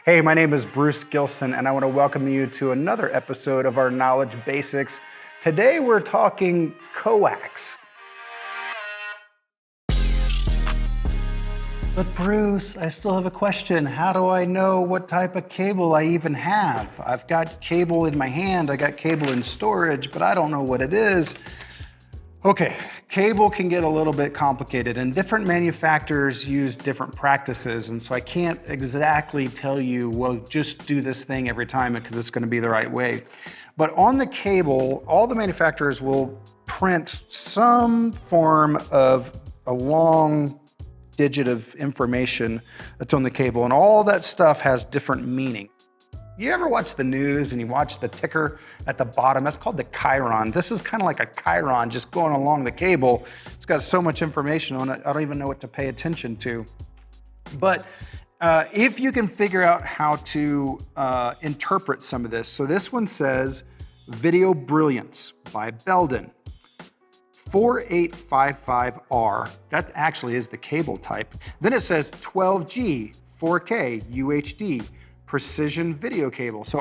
Hey, my name is Bruce Gilson, and I want to welcome you to another episode of our Knowledge Basics. Today we're talking coax. But Bruce, I still have a question. How do I know what type of cable I even have? I've got cable in my hand, I got cable in storage, but I don't know what it is. Okay, cable can get a little bit complicated, and different manufacturers use different practices, and so I can't exactly tell you, well, just do this thing every time because it's going to be the right way. But on the cable, all the manufacturers will print some form of a long digit of information that's on the cable, and all that stuff has different meaning. You ever watch the news and you watch the ticker at the bottom? That's called the chyron. This is kind of like a chyron just going along the cable. It's got so much information on it, I don't even know what to pay attention to. But if you can figure out how to interpret some of this. So this one says Video Brilliance by Belden. 4855R, that actually is the cable type. Then it says 12G, 4K, UHD. Precision video cable. So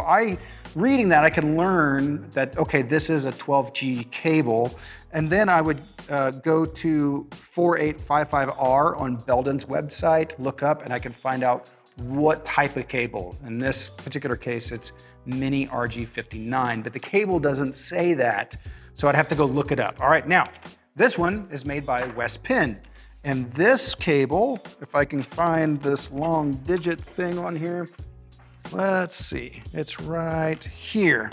reading that, I can learn that, okay, this is a 12G cable. And then I would go to 4855R on Belden's website, look up, and I can find out what type of cable. In this particular case, it's mini RG59, but the cable doesn't say that. So I'd have to go look it up. All right, now, this one is made by West Penn. And this cable, if I can find this long digit thing on here, let's see, it's right here,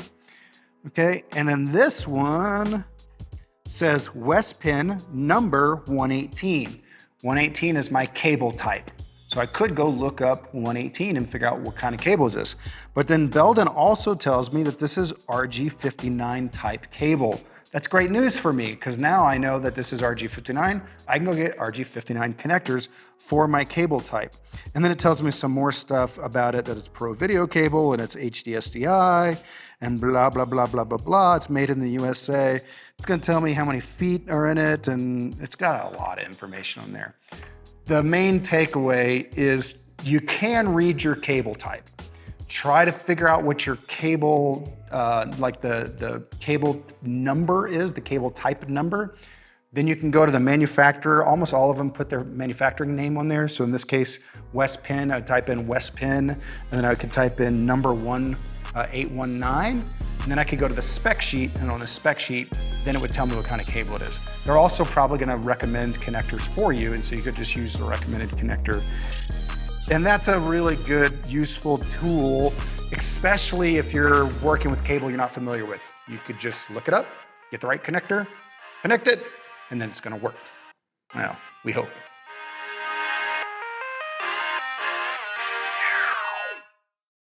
okay? And then this one says West Penn number 118. 118 is my cable type. So I could go look up 118 and figure out what kind of cable is this. But then Belden also tells me that this is RG59 type cable. That's great news for me because now I know that this is RG59. I can go get RG59 connectors for my cable type. And then it tells me some more stuff about it, that it's pro video cable and it's HDSDI and blah, blah, blah, blah, blah, blah. It's made in the USA. It's gonna tell me how many feet are in it, and it's got a lot of information on there. The main takeaway is you can read your cable type. Try to figure out what your cable, like the cable number is, the cable type number. Then you can go to the manufacturer. Almost all of them put their manufacturing name on there. So in this case, West Penn, I would type in West Penn, and then I could type in number 1819. And then I could go to the spec sheet, and on the spec sheet, then it would tell me what kind of cable it is. They're also probably gonna recommend connectors for you, and so you could just use the recommended connector. And that's a really good, useful tool, especially if you're working with cable you're not familiar with. You could just look it up, get the right connector, connect it, and then it's gonna work. Well, we hope.